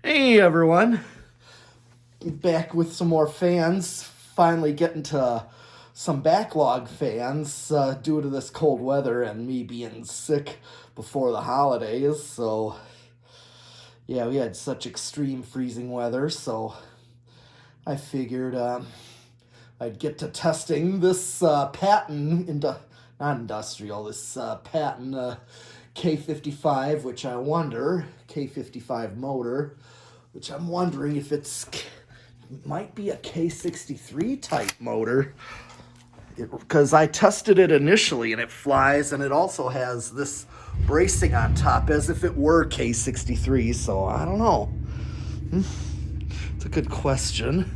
Hey everyone, back with some more fans. Finally getting to some backlog fans due to this cold weather and me being sick before the holidays. So, yeah, we had such extreme freezing weather. So, I figured I'd get to testing this not industrial, this Patton K55, which I wonder, K55 motor, which I'm wondering if it might be a K63 type motor, because I tested it initially and it flies, and it also has this bracing on top as if it were K63, so I don't know. It's a good question.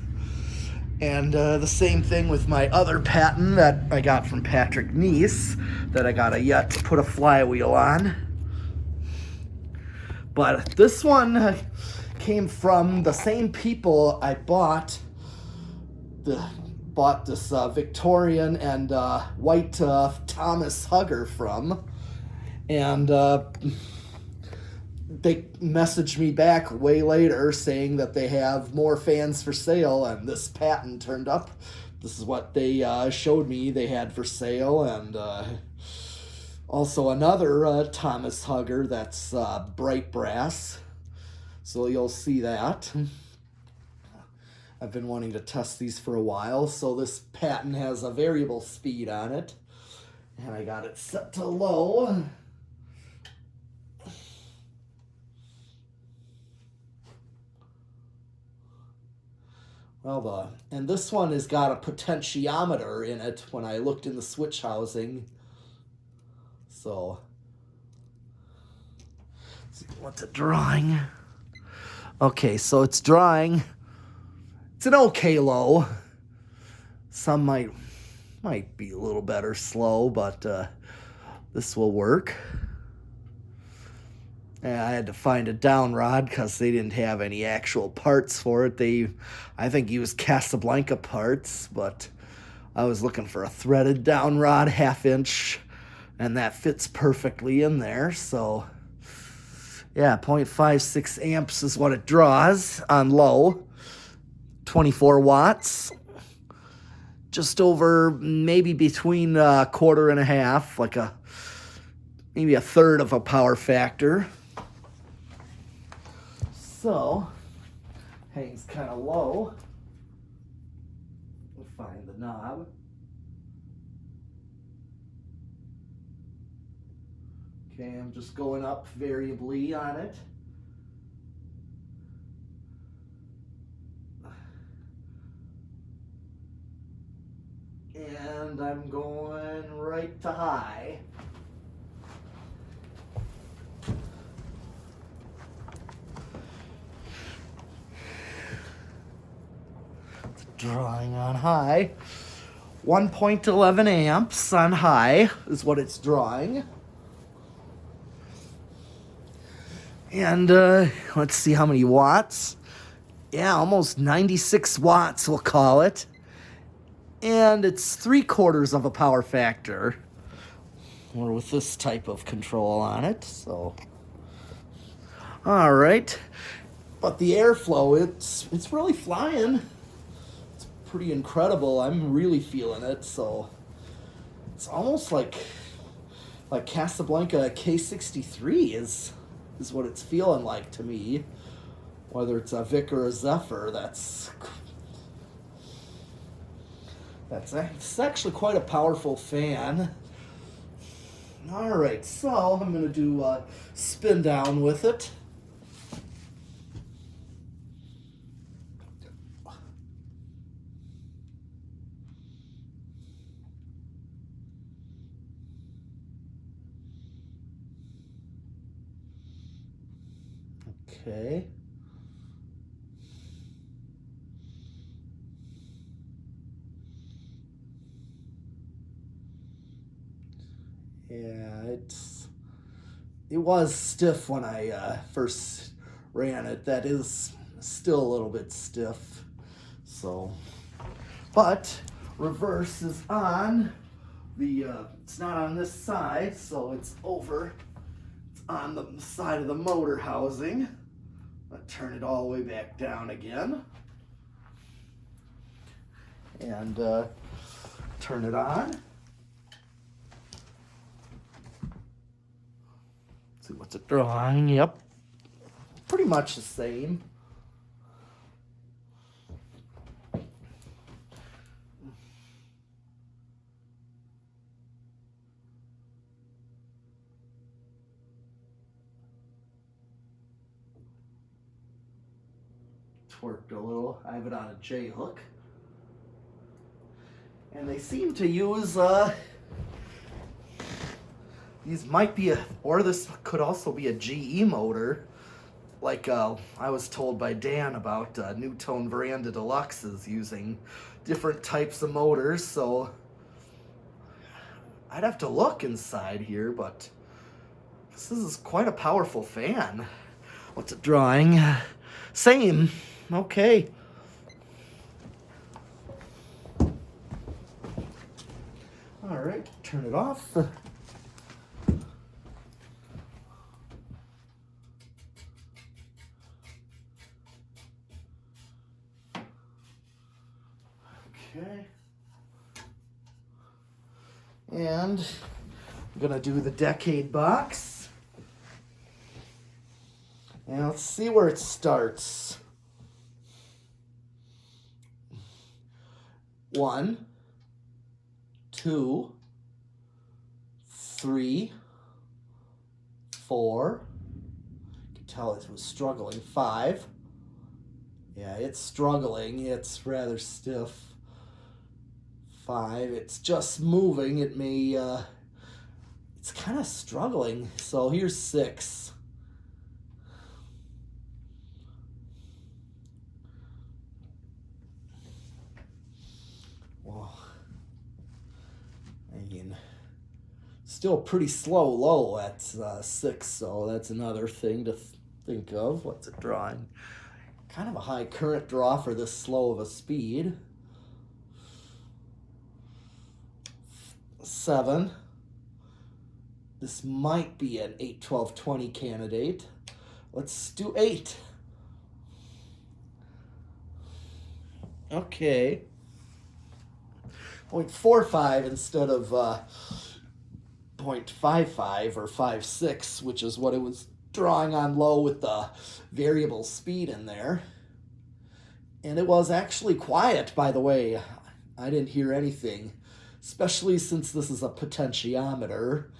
And the same thing with my other Patton that I got from Patrick Neese that I got yet to put a flywheel on. But this one came from the same people I bought this Victorian and white Thomas Hugger from. And they messaged me back way later saying that they have more fans for sale, and this Patton turned up. This is what they showed me they had for sale, and also another Thomas Hugger that's bright brass. So you'll see that. I've been wanting to test these for a while. So this Patton has a variable speed on it, and I got it set to low. Well, and this one has got a potentiometer in it when I looked in the switch housing. So, let's see what's it drawing. Okay, so it's drawing. It's an okay low. Some might be a little better slow, but this will work. Yeah, I had to find a down rod because they didn't have any actual parts for it. I think, used Casablanca parts, but I was looking for a threaded down rod, 1/2 inch, and that fits perfectly in there. So, yeah, 0.56 amps is what it draws on low. 24 watts. Just over, maybe between a 1/4 and a half, maybe a third of a power factor. So, hangs kind of low. We'll find the knob. Okay, I'm just going up variably on it. And I'm going right to high. Drawing on high. 1.11 amps on high is what it's drawing. And let's see how many watts. Yeah, almost 96 watts, we'll call it. And it's 3/4 of a power factor. Or with this type of control on it, so. All right. But the airflow, it's really flying. Pretty incredible. I'm really feeling it. So it's almost like Casablanca K63 is what it's feeling like to me. Whether it's a Vic or a Zephyr, it's actually quite a powerful fan. All right, so I'm gonna do a spin down with it. Okay. Yeah, it was stiff when I first ran it. That is still a little bit stiff. So, but reverse is on. It's not on this side, so it's over. It's on the side of the motor housing. turn it all the way back down again. And turn it on. See what's it drawing. Yep. Pretty much the same. Worked a little. I have it on a J hook. And they seem to use these might be or this could also be a GE motor, like I was told by Dan about Newtone Veranda Deluxes using different types of motors, so I'd have to look inside here, but this is quite a powerful fan. What's it drawing? Same. Okay. All right, turn it off. Okay. And I'm gonna do the decade box. And let's see where it starts. 1, 2, 3, 4. You can tell it was struggling. 5. Yeah, it's struggling. It's rather stiff. 5. It's just moving. It may, it's kind of struggling. So here's 6. Well, I mean, still pretty slow low at 6, so that's another thing to think of. What's it drawing? Kind of a high current draw for this slow of a speed. 7. This might be an 8, 12, 20 candidate. Let's do 8. Okay. 0.45 instead of 0.55 or 5.6, which is what it was drawing on low with the variable speed in there. And it was actually quiet, by the way. I didn't hear anything, especially since this is a potentiometer.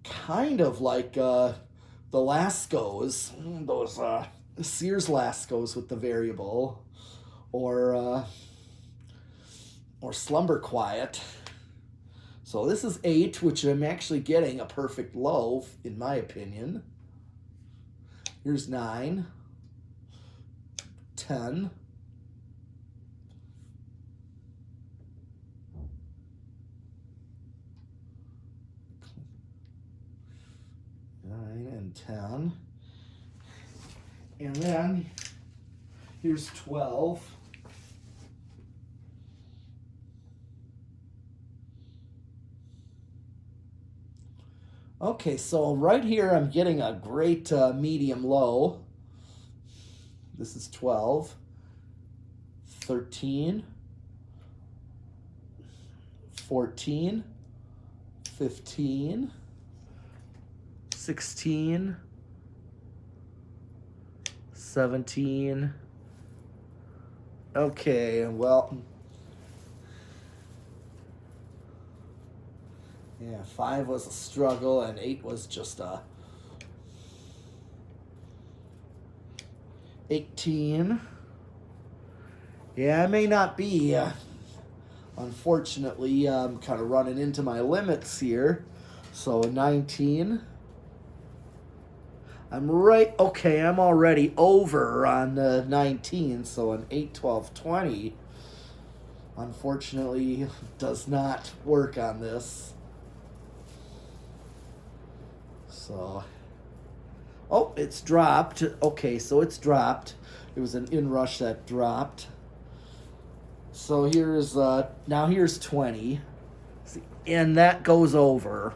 Kind of like the Lascos, those Sears Lascos with the variable, or slumber quiet. So this is 8, which I'm actually getting a perfect low, in my opinion. Here's 9, 10, 9 and 10. And then here's 12. Okay, so right here I'm getting a great medium low. This is 12, 13, 14, 15, 16, 17. Okay, well, yeah, 5 was a struggle and 8 was just a 18. Yeah, I may not be. Unfortunately, I'm kind of running into my limits here. So 19. I'm right. Okay, I'm already over on 19. So an 8, 12, 20. Unfortunately, does not work on this. So, oh, it's dropped. Okay, so it's dropped. It was an inrush that dropped. So here's, now here's 20. See, and that goes over.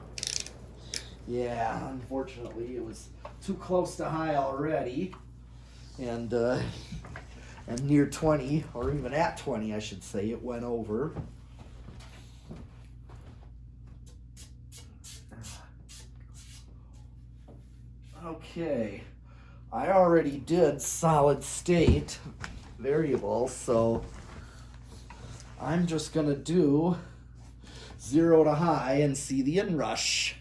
Yeah, unfortunately, it was too close to high already. and near 20, or even at 20, I should say, it went over. Okay, I already did solid state variables, so I'm just gonna do 0 to high and see the inrush.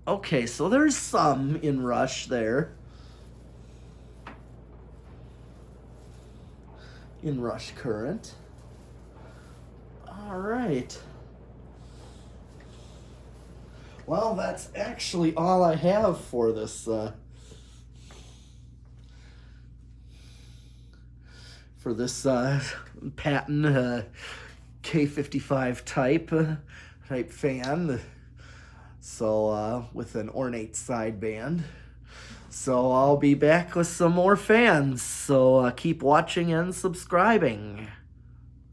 Okay, so there's some inrush there. Inrush current. All right. Well, that's actually all I have for this Patton K55 type fan. So with an ornate sideband. So I'll be back with some more fans. So keep watching and subscribing.